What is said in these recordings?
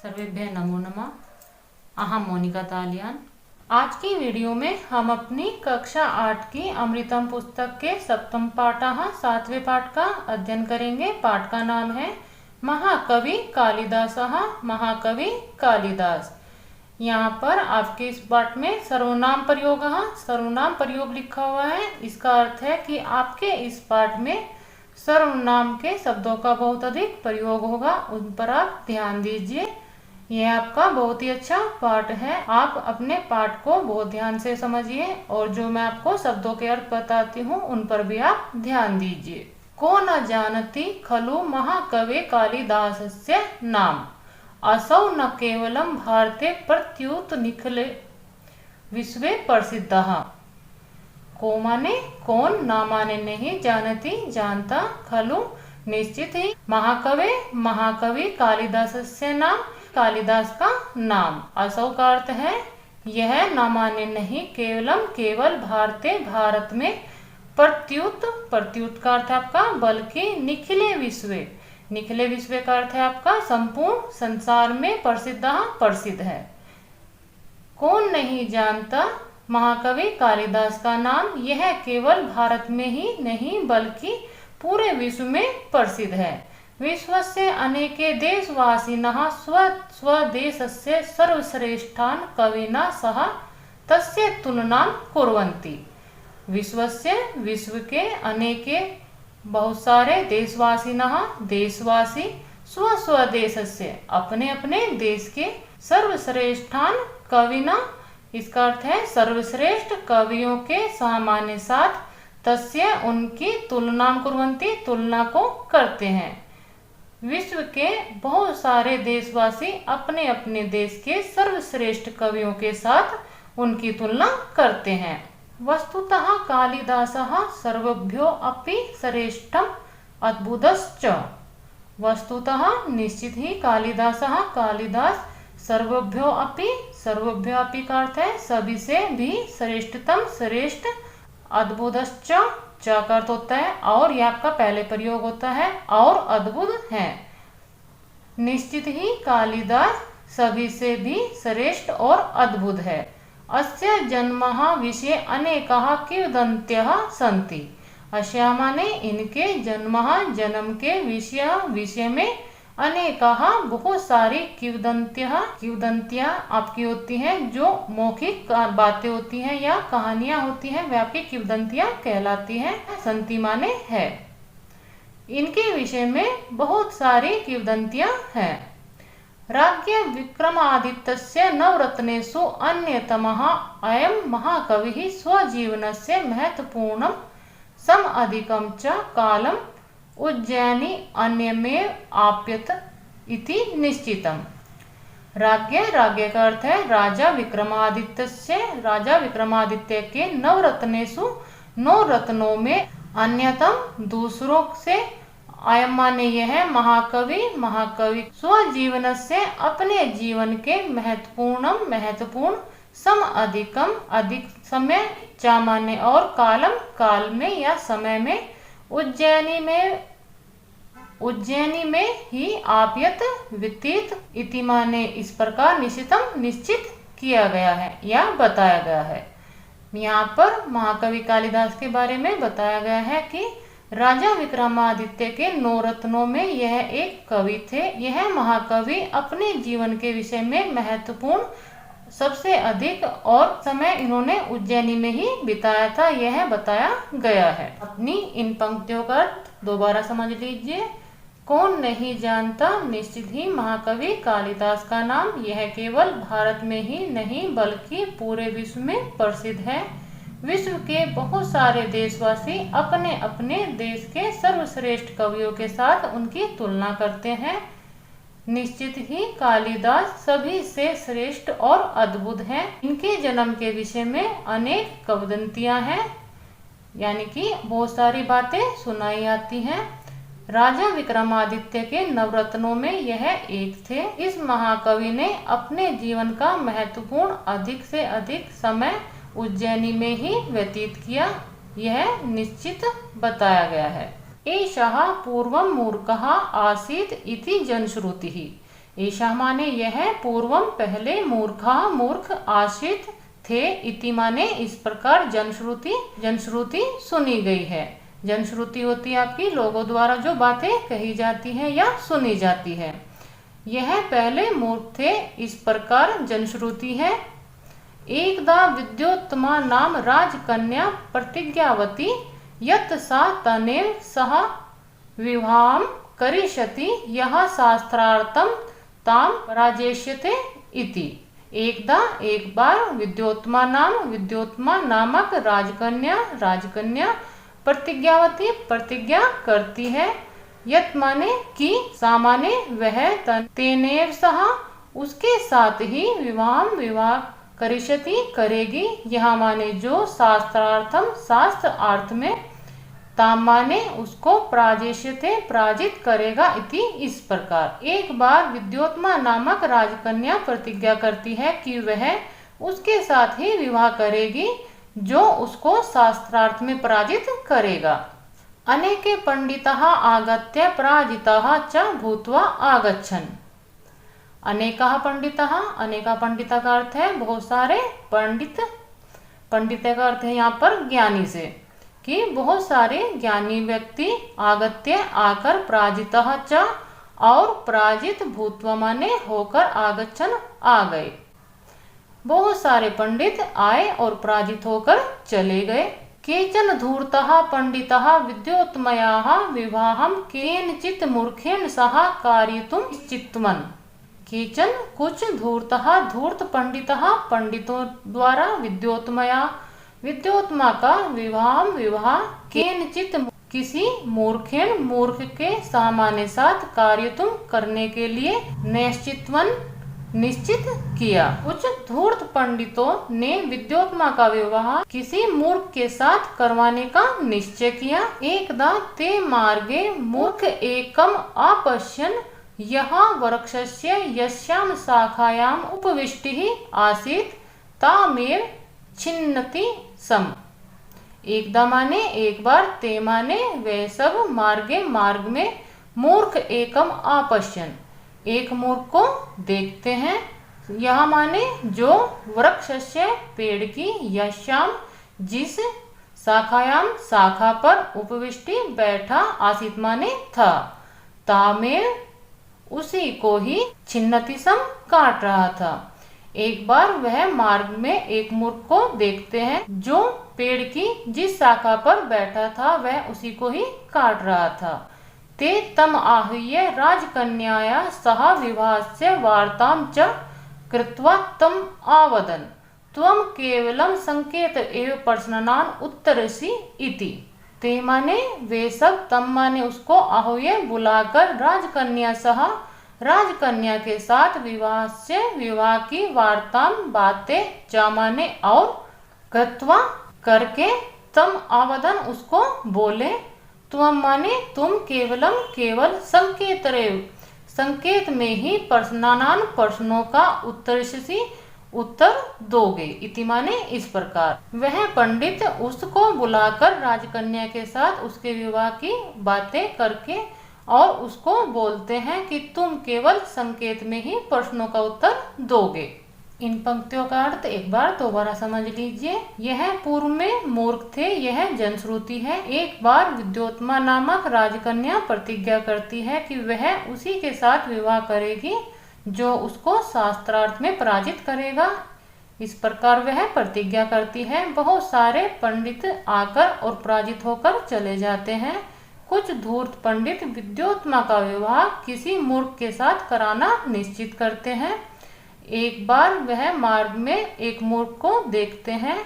सर्वेभ्यः नमो नमः। अहम मोनिका तालियान। आज की वीडियो में हम अपनी कक्षा 8 की अमृतम पुस्तक के सप्तम पाठः 7वें पाठ का अध्ययन करेंगे। पाठ का नाम है महाकवि कालिदासः। महाकवि कालिदास। यहाँ पर आपके इस पाठ में सर्वनाम प्रयोग लिखा हुआ है। इसका अर्थ है कि आपके इस पाठ में सर्वनाम के शब्दों का बहुत अधिक प्रयोग होगा, उन पर आप ध्यान दीजिए। यह आपका बहुत ही अच्छा पाठ है। आप अपने पाठ को बहुत ध्यान से समझिए और जो मैं आपको शब्दों के अर्थ बताती हूँ उन पर भी आप ध्यान दीजिए। को न जानति खलु महाकवे कालिदासस्य नाम, असौ न केवलम भारते प्रत्युत निखले विश्वे प्रसिद्धः। को माने कौन, ना माने नहीं, जानती जानता, खलु निश्चित ही, महाकवि कालिदास से नाम, कालिदास का नाम। असौ का अर्थ है यह, ना माने नहीं, केवलम केवल, भारते भारत में, प्रत्युत का अर्थ है आपका बल्कि, निखिले विश्व का अर्थ है आपका संपूर्ण संसार में, प्रसिद्ध है। कौन नहीं जानता महाकवि कालिदास का नाम, यह केवल भारत में ही नहीं बल्कि पूरे विश्व में प्रसिद्ध है। विश्वस्य अनेके देशवासिनः स्वदेशस्य सर्वश्रेष्ठान् कविना सह तस्य तुलनां कुर्वन्ति। विश्व के अनेके बहुत सारे देशवासी स्वदेशस्य अपने अपने देश के सर्वश्रेष्ठान कविना, इसका अर्थ है सर्वश्रेष्ठ कवियों के सामान्य साथ, तस्य उनकी तुलना कुर्वन्ति तुलना को करते हैं। विश्व के बहुत सारे देशवासी अपने अपने देश के सर्वश्रेष्ठ कवियों के साथ उनकी तुलना करते हैं। वस्तुतः कालिदासः सर्वभ्यो अपि श्रेष्ठम अद्भुतश्च। वस्तुतः निश्चित ही कालिदास सर्वभ्यो अपि का अर्थ है सभी से भी, श्रेष्ठतम श्रेष्ठ, अद्भुतश्च च का अर्थ होता है और यह आपका पहले प्रयोग होता है और अद्भुत है। निश्चित ही कालिदास सभी से भी श्रेष्ठ और अद्भुत है। अस्य जन्मः विषये अनेकाः किंवदन्त्यः सन्ति। अस्य माने इनके, जन्म के, विषय में, अनेकाः बहुत सारी, किंवदंतियां आपकी होती हैं जो मौखिक बातें होती हैं या कहानियां होती हैं, वे आपकी किंवदंतियां कहलाती हैं। संति माने है। इनके विषय में बहुत सारी किंवदंतियां हैं। राज्ञ विक्रमादित्यस्य नवरत्नेषु अन्यतमः अयं महाकविः स्वजीवनस्य महत्वपूर्णं समअधिकं च कालम् उज्जयिनी अन्यमेव आप्यत इति निश्चितम। राज्ञ का अर्थ है राजा विक्रमादित्य के नवरत्नेषु, 9 रत्नों में, अन्यतम दूसरों से, अयम माने यह है महाकवि स्वजीवन से अपने जीवन के, महत्वपूर्ण, सम अधिक समय, चा माने और, काल में या समय में, उज्जैनी में ही, आप्यत व्यतीत, इति माने इस प्रकार, निश्चित किया गया है या बताया गया है। यहाँ पर महाकवि कालिदास के बारे में बताया गया है कि राजा विक्रमादित्य के 9 रत्नों में यह एक कवि थे। यह महाकवि अपने जीवन के विषय में महत्वपूर्ण, सबसे अधिक और समय इन्होंने उज्जैनी में ही बिताया था, यह बताया गया है। अपनी इन पंक्तियों का अर्थ दोबारा समझ लीजिए। कौन नहीं जानता निश्चित ही महाकवि कालिदास का नाम, यह केवल भारत में ही नहीं बल्कि पूरे विश्व में प्रसिद्ध है। विश्व के बहुत सारे देशवासी अपने अपने देश के सर्वश्रेष्ठ कवियों के साथ उनकी तुलना करते हैं। निश्चित ही कालिदास सभी से श्रेष्ठ और अद्भुत हैं। इनके जन्म के विषय में अनेक किंवदंतियां हैं, यानी कि बहुत सारी बातें सुनाई आती हैं। राजा विक्रमादित्य के नवरत्नों में यह एक थे। इस महाकवि ने अपने जीवन का महत्वपूर्ण अधिक से अधिक समय उज्जैनी में ही व्यतीत किया, यह निश्चित बताया गया है। एषः पूर्वं मूर्खः आसीत् इति जनश्रुतिः। ऐसा माने यह पूर्वम पहले मूर्खा मूर्ख आश्रित थे इति माने इस प्रकार जनश्रुति सुनी गई है। जनश्रुति होती है आपकी लोगों द्वारा जो बातें कही जाती हैं या सुनी जाती है। यह पहले मूर्ख थे इस प्रकार जनश्रुति है। एकदा विद्योत्तमा नाम राजकन्या प्रतिज्ञावती यत् सा तनेव सह विवाहं करिष्यति यह शास्त्रार्थम ताम पराजेष्यते इति। एक बार विद्योत्तमा नामक राजकन्या प्रतिज्ञावती प्रतिज्ञा करती है। यत् माने कि सामाने वह तेनेव सह उसके साथ ही विवाह करिष्यति करेगी। यह माने जो शास्त्रार्थम शास्त्र अर्थ में, ताम माने उसको प्राजेष्यते पराजित करेगा इति इस प्रकार। एक बार विद्योत्तमा नामक राजकन्या प्रतिज्ञा करती है कि वह उसके साथ ही विवाह करेगी जो उसको शास्त्रार्थ में पराजित करेगा। अनेके पंडिताः आगत्य पराजिताः च भूत्वा आगच्छन्। अनेका पंडिता का अर्थ है बहुत सारे पंडित का अर्थ है यहाँ पर ज्ञानी से, कि बहुत सारे ज्ञानी व्यक्ति आगत्य आकर पराजितः च और पराजित भूत्वा माने होकर आगच्छन् आ गए। बहुत सारे पंडित आए और पराजित होकर चले गए। केचन धूर्तः पंडितः विद्योत्तमयाः विवाहं केनचित् मूर्खेण सह कारयितुं चितवन्। केचन कुछ धूर्त पंडितों द्वारा विद्योत्तमा का विवाह केनचित् किसी मूर्ख के सामान्य साथ कार्यतुम करने के लिए निश्चित किया। कुछ धूर्त पंडितों ने विद्योत्तमा का विवाह किसी मूर्ख के साथ करवाने का निश्चय किया। एकदा ते मार्गे मूर्ख एकम अपश्यन् यहाँ वृक्षस्य यस्यां शाखायां उपविष्टिः आसीत् तामेव छिन्नति सम। एकदा माने एक बार, ते माने वे सब, मार्ग में, मूर्ख एकम अपश्यन् एक मूर्ख को देखते हैं। यह माने जो वृक्षस्य पेड़ की, यस्याम जिस, शाखायाम शाखा पर, उपविष्टि बैठा, आसीत माने था, तामेव उसी को ही, छिन्नति सम काट रहा था। एक बार वह मार्ग में एक मूर्ख को देखते हैं जो पेड़ की जिस शाखा पर बैठा था वह उसी को ही काट रहा था। ते तम आहूय राजकन्याया सह विवाहस्य वार्तां च कृत्वा तम आवदन् त्वं केवलं संकेत एव प्रश्नान् उत्तरसि इति। ते माने वे सब, तम माने उसको, आहूय बुलाकर, राजकन्या के साथ विवाह की वार्ता बातें, च माने और, कृत्वा करके, तम आवदन उसको बोले, त्वम माने तुम, केवल, संकेत में ही, प्रश्नों का उत्तर दोगे इति माने इस प्रकार। वह पंडित उसको बुलाकर राजकन्या के साथ उसके विवाह की बातें करके और उसको बोलते हैं कि तुम केवल संकेत में ही प्रश्नों का उत्तर दोगे। इन पंक्तियों का अर्थ एक बार दोबारा समझ लीजिए। यह पूर्व में मूर्ख थे, यह जनश्रुति है। एक बार विद्योत्तमा नामक राजकन्या प्रतिज्ञा करती है कि वह उसी के साथ विवाह करेगी जो उसको शास्त्रार्थ में पराजित करेगा। इस प्रकार वह प्रतिज्ञा करती है। बहुत सारे पंडित आकर और पराजित होकर चले जाते हैं। कुछ धूर्त पंडित विद्योत्तमा का विवाह किसी मूर्ख के साथ कराना निश्चित करते हैं। एक बार वह मार्ग में एक मूर्ख को देखते हैं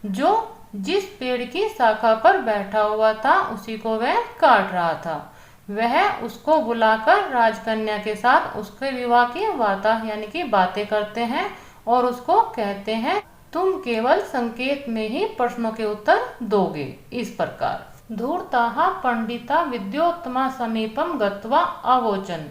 जो जिस पेड़ की शाखा पर बैठा हुआ था उसी को वह काट रहा था। वह उसको बुलाकर राजकन्या के साथ उसके विवाह की वार्ता यानी कि बातें करते हैं और उसको कहते हैं तुम केवल संकेत में ही प्रश्नों के उत्तर दोगे। इस प्रकार धूर्ताः पंडिता विद्योत्तमा समीपं गत्वा अवोचन्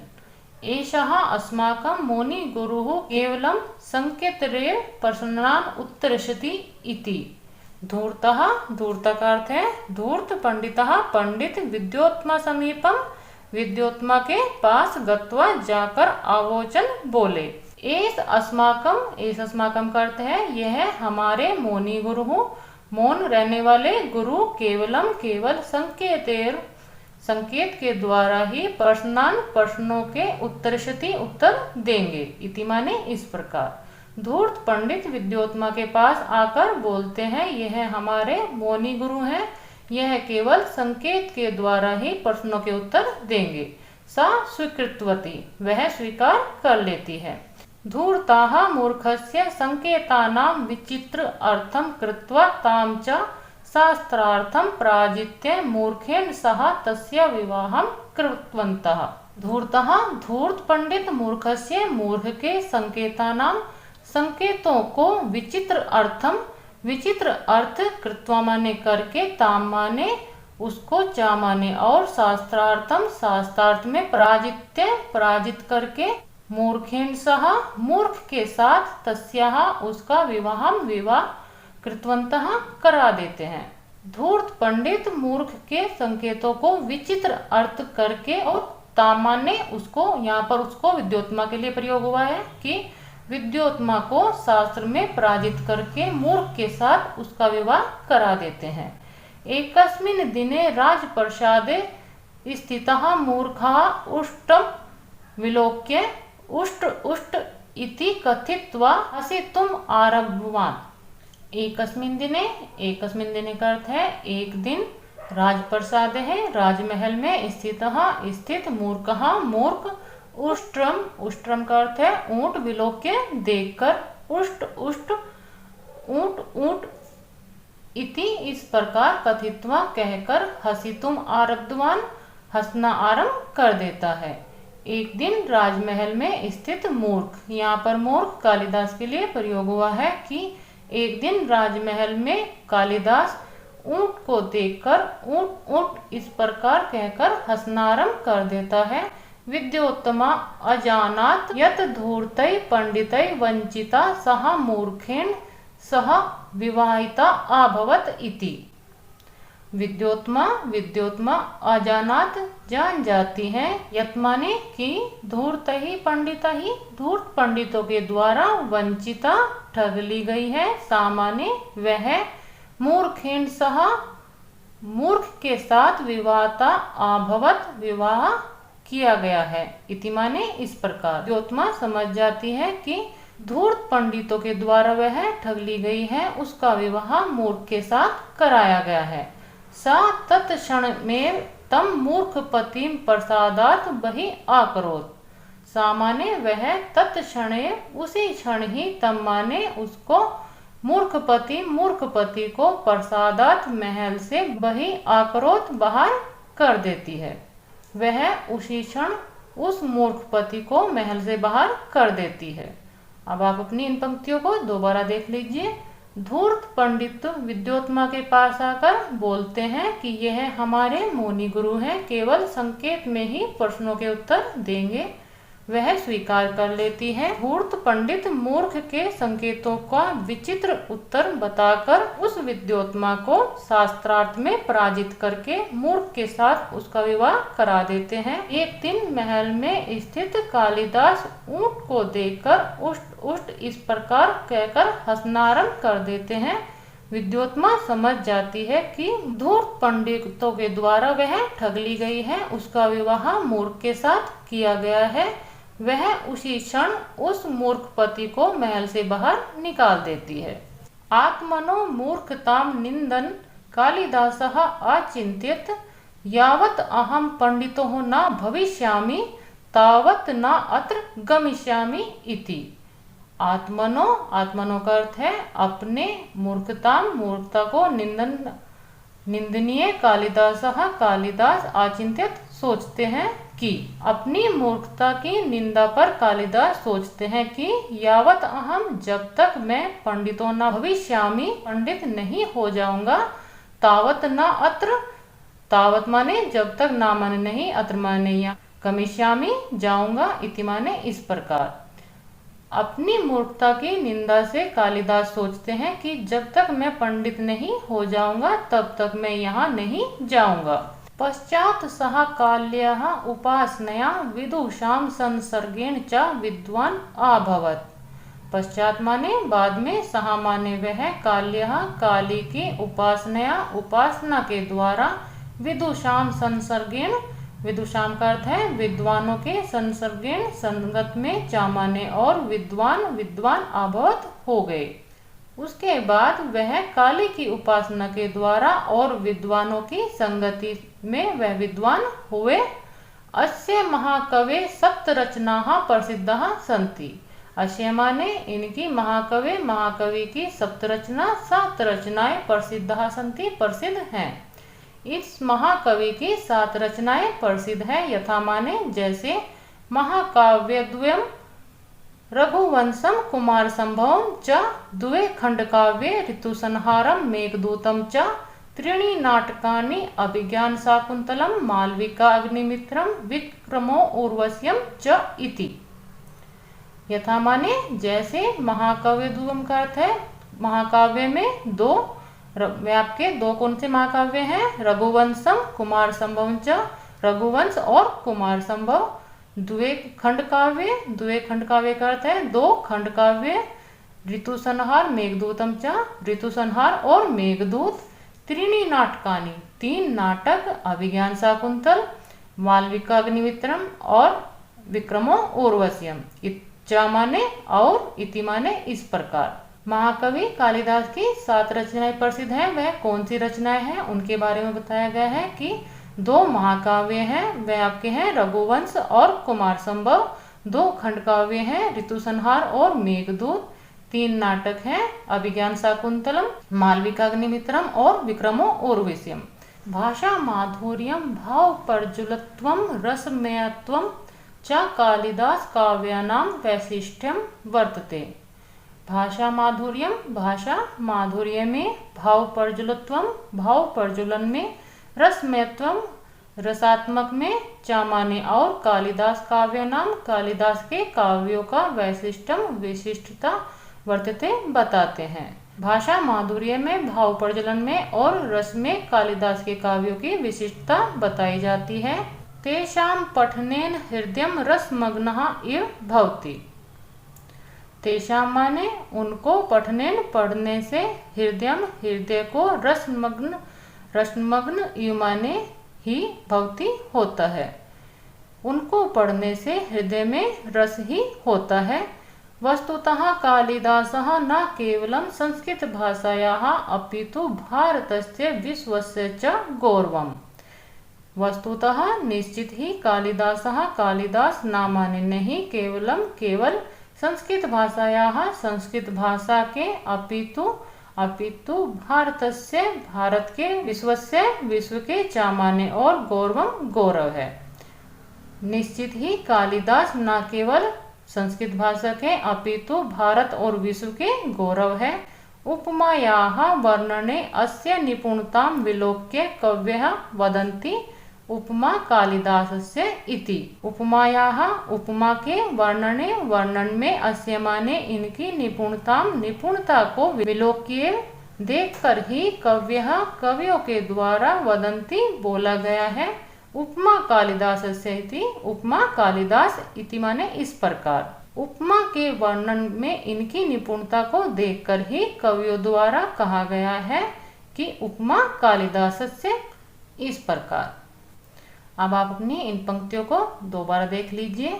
एषः अस्माकं मुनि गुरुः केवलं संकेतरेव प्रश्नान् उत्तरष्यति इति। धूर्तः, धूर्त का अर्थ है धूर्त, पंडितः पंडित, विद्योत्तमा समीपम विद्योत्मा के पास गत्वा जाकर आवोचन बोले। एस अस्माकम का अर्थ है यह हमारे मौनी गुरु हूँ। मौन रहने वाले गुरु केवल संकेत के द्वारा ही प्रश्नों के उत्तर देंगे। इति माने इस प्रकार। धूर्त पंडित विद्योत्मा के पास आकर बोलते हैं यह हमारे मौनी गुरु हैं, यह केवल संकेत के द्वारा ही प्रश्नों के उत्तर देंगे। सा स्वीकृतवती, वह स्वीकार कर लेती है। धूर्ताः मूर्खस्य संकेतानां विचित्र अर्थं कृत्वा तां च शास्त्रार्थं पराजित्य मूर्खेण सह तस्य विवाहं कृतवन्तः। धूर्तः धूर्त पंडित मूर्खस्य मूर्ख के संकेतों को विचित्र अर्थ कृत्वा माने करके, ताम माने उसको, चा माने और, शास्त्रार्थम शास्त्रार्थ में, पराजित करके, मूर्खेण सह मूर्ख के साथ, तस्याः उसका, विवाह कृतवन्तः करा देते हैं। धूर्त पंडित मूर्ख के संकेतों को विचित्र अर्थ करके और तामान्य उसको, यहाँ पर उसको विद्योत्मा के लिए प्रयोग हुआ है कि विद्योत्मा को शास्त्र में पराजित करके मूर्ख के साथ उसका विवाह करा देते हैं। एकस्मिन् दिने राजप्रसादे स्थितः मूर्खः उष्टं विलोक्य उष्ट इति कथित्वा हसितुम् आरब्धवान्। एकस्मिन् दिने का अर्थ है एक दिन, राजप्रसाद है राजमहल में, स्थित मूर्खः मूर्ख, उष्ट्रम का अर्थ है ऊंट, विलोक्य देखकर, उष्ट ऊंट इति इस प्रकार, कथित्वा कहकर, हसितुम आरब्धवान हंसना आरंभ कर देता है। एक दिन राजमहल में स्थित मूर्ख, यहाँ पर मूर्ख कालिदास के लिए प्रयोग हुआ है कि एक दिन राजमहल में कालिदास ऊंट को देखकर ऊंट इस प्रकार कहकर हंसना आरंभ कर देता है। विद्योत्तमा अजानात यत धूर्तै पंडितै वंचिता सह मूर्खेण सह विवाहिता अभवत इति। विद्योत्मा अजानात जान जाती है, यत माने कि, धूर्त ही धूर्त पंडितों के द्वारा, वंचिता ठग ली गई है, सामान्य वह, मूर्खेण सह मूर्ख के साथ, विवाहता अभवत विवाह किया गया है। इति माने इस प्रकार। विद्योत्मा समझ जाती है कि धूर्त पंडितों के द्वारा वह ठग ली गई है, उसका विवाह मूर्ख के साथ कराया गया है। सा तत्क्षण में तम मूर्ख पतिम प्रसादात बहि आकरोत। सामान्य वह तत्क्षणे उसी क्षण ही, तम माने उसको, मूर्ख पति को, प्रसादात महल से, बहि आकरोत बाहर कर देती है। वह उसी क्षण उस मूर्ख पति को महल से बाहर कर देती है। अब आप अपनी इन पंक्तियों को दोबारा देख लीजिए। धूर्त पंडित विद्योत्मा के पास आकर बोलते हैं कि यह हमारे मौनी गुरु हैं, केवल संकेत में ही प्रश्नों के उत्तर देंगे। वह स्वीकार कर लेती है। धूर्त पंडित मूर्ख के संकेतों का विचित्र उत्तर बताकर उस विद्योत्मा को शास्त्रार्थ में पराजित करके मूर्ख के साथ उसका विवाह करा देते हैं। एक दिन महल में स्थित कालिदास ऊंट को देखकर उष्ट इस प्रकार कहकर हंसना आरंभ कर देते हैं। विद्योत्मा समझ जाती है कि धूर्त पंडितों के द्वारा वह ठग ली गई है, उसका विवाह मूर्ख के साथ किया गया है। वह उसी क्षण उस मूर्ख पति को महल से बाहर निकाल देती है। आत्मनो मूर्खताम निंदन कालिदासः अचिंत्यत यावत् अहम पंडितो न भविष्यामि तावत् न अत्र गमिष्यामि इति। आत्मनो का अर्थ है अपने, मूर्खता को, निंदनीय कालिदास अचिंत्यत सोचते हैं कि, अपनी मूर्खता की निंदा पर कालिदास सोचते हैं कि, यावत अहम जब तक मैं पंडितो न भविष्यामि पंडित नहीं हो जाऊंगा, तावत न अत्र, तावत माने जब तक, ना माने नहीं, अत्र माने या, गमिष्यामि जाऊंगा, इति माने इस प्रकार। अपनी मूर्खता की निंदा से कालिदास सोचते हैं कि जब तक मैं पंडित नहीं हो जाऊंगा तब तक मैं यहाँ नहीं जाऊंगा। पश्चात सः काल्यः उपासनया विदुषां संसर्गेण च विद्वान अभवत्। पश्चात माने बाद में, सहा माने वह, काल्यः काली की उपासनया उपासना के द्वारा, विदुषाम संसर्गेण, विदुषाम का अर्थ है विद्वानों के, संसर्गेण संगत में, चा माने और, विद्वान विद्वान अभवत हो गए। उसके बाद वह काली की उपासना के द्वारा और विद्वानों की संगति में वह विद्वान हुए। अस्य महाकवे सप्त रचनाः प्रसिद्धाः सन्ति। अस्य माने इनकी, महाकवे महाकवि की, सप्त रचना 7 रचनाएं प्रसिद्धाः सन्ति प्रसिद्ध हैं। इस महाकवि की 7 रचनाएं प्रसिद्ध है। यथा माने जैसे महाकाव्यद्वयम् रघुवंशम कुमार संभवम च, द्वे खंडकाव्ये ऋतुसंहारम मेघदूतम च, त्रीणि नाटकानि अभिज्ञान शाकुंतलम मालविका अग्निमित्रम विक्रमो उर्वश्यम च इति। यथा माने जैसे महाकाव्य द्वयम का अर्थ है महाकाव्य में 2, वे आपके 2 कौन से महाकाव्य हैं? रघुवंशम कुमार संभवम च, रघुवंश और कुमार संभव। द्वे खंड काव्य, द्वे खंड काव्य का अर्थ है 2 खंड काव्य, ऋतु संहार मेघदूतम च, ऋतु संहार और मेघदूत। त्रीणि नाटकानि, 3 नाटक, अभिज्ञान शाकुंतल, मालविका अग्निमित्रम और विक्रमो उर्वश्यम। इच्चा माने और, इति माने इस प्रकार। महाकवि कालिदास की 7 रचनाएं प्रसिद्ध हैं। वह कौन सी रचनाएं हैं उनके बारे में बताया गया है कि 2 महाकाव्य हैं, वह आपके हैं रघुवंश और कुमार संभव। 2 खंड काव्य हैं, ऋतु संहार और मेघदूत। 3 नाटक हैं, अभिज्ञान शाकुंतलम, मालविका अग्निमित्रम और विक्रमो उर्वश्यम। भाषा माधुर्यम भाव प्रज्वलत्वम रसमयत्वम च कालिदास काव्यानां वैशिष्ट्यम वर्तते। भाषा माधुर्यम, भाषा माधुर्य में, भाव प्रज्वलत्वम, भाव प्रज्वलन में, रसमयत्वम, रसात्मक में, चा माने और, कालिदास काव्य नाम, कालिदास के काव्यों का, वैशिष्टम विशिष्टता, वर्तते बताते हैं। भाषा माधुर्य में, भाव प्रज्वलन में और रस में कालिदास के काव्यों की विशिष्टता बताई जाती है। तेषां पठनेन हृदयम रसमग्नः इव भवति। तेषां माने उनको, पठनेन पढ़ने से, हृदयम हृदय को, रसमग्न रसमग्न इव माने ही, भवति होता है। उनको पढ़ने से हृदय में रस ही होता है। वस्तुतः कालिदासः न केवलं संस्कृत भाषायाः अपितु भारतस्य विश्वस्य च गौरवम्। वस्तुतः निश्चित ही कालिदासः, कालिदास नामाने नहीं, केवलम केवल, संस्कृत भाषायाः संस्कृत भाषा के, अपितु भारतस्य भारत के, विश्वस्य विश्व के, चामाने और, गौरवम गौरव है। निश्चित ही कालिदास न केवल संस्कृत भाषा के अपितु भारत और विश्व के गौरव है। उपमायाः वर्णने अस्य निपुणतां विलोक्य कवयः वदन्ति उपमा कालिदासस्य इति। उपमायाः, उपमा के, वर्णने वर्णन में, अस्य माने इनकी, निपुणता को विलोक्य देखकर ही, कव्यः कवियों के द्वारा, वदन्ति बोला गया है, उपमा कालिदासस्य इति, उपमा कालिदास इति माने इस प्रकार। उपमा के वर्णन में इनकी निपुणता को देखकर ही कवियों द्वारा कहा गया है कि उपमा कालिदासस्य, इस प्रकार। अब आप अपनी इन पंक्तियों को दोबारा देख लीजिए।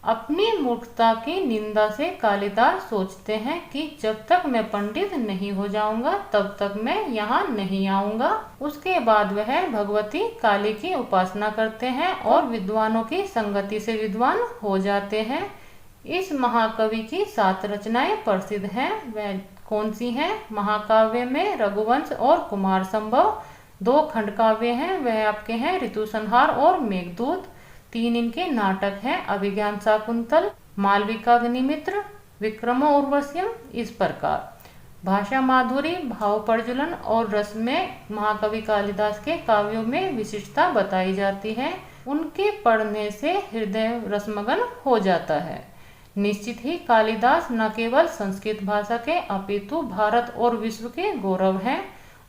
अपनी मूर्खता की निंदा से कालिदास सोचते हैं कि जब तक मैं पंडित नहीं हो जाऊंगा तब तक मैं यहाँ नहीं आऊंगा। उसके बाद वह भगवती काली की उपासना करते हैं और विद्वानों की संगति से विद्वान हो जाते हैं। इस महाकवि की 7 रचनाएं प्रसिद्ध हैं। वह कौन सी हैं? महाकाव्य में रघुवंश और कुमार संभव, 2 खंड काव्य हैं, वह आपके हैं ऋतु संहार और मेघदूत। 3 इनके नाटक हैं, अभिज्ञान शाकुंतल, मालविका अग्निमित्र, विक्रमो उर्वश्यम, इस प्रकार। भाषा माधुरी, भाव प्रज्वलन और रस में महाकवि कालिदास के काव्यों में विशिष्टता बताई जाती है। उनके पढ़ने से हृदय रसमगन हो जाता है। निश्चित ही कालिदास न केवल संस्कृत भाषा के अपितु भारत और विश्व के गौरव हैं।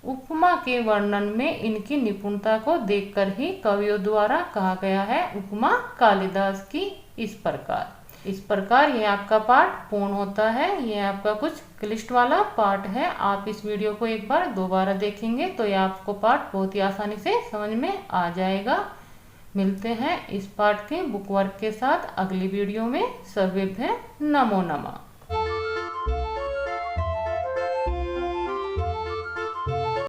उपमा के वर्णन में इनकी निपुणता को देखकर ही कवियों द्वारा कहा गया है उपमा कालिदास की। इस प्रकार यह आपका पाठ पूर्ण होता है। यह आपका कुछ क्लिष्ट वाला पाठ है। आप इस वीडियो को एक बार दोबारा देखेंगे तो यह आपको पाठ बहुत ही आसानी से समझ में आ जाएगा। मिलते हैं इस पाठ के बुक वर्क के साथ अगली वीडियो में। सर्वेभ्यः नमो नमः।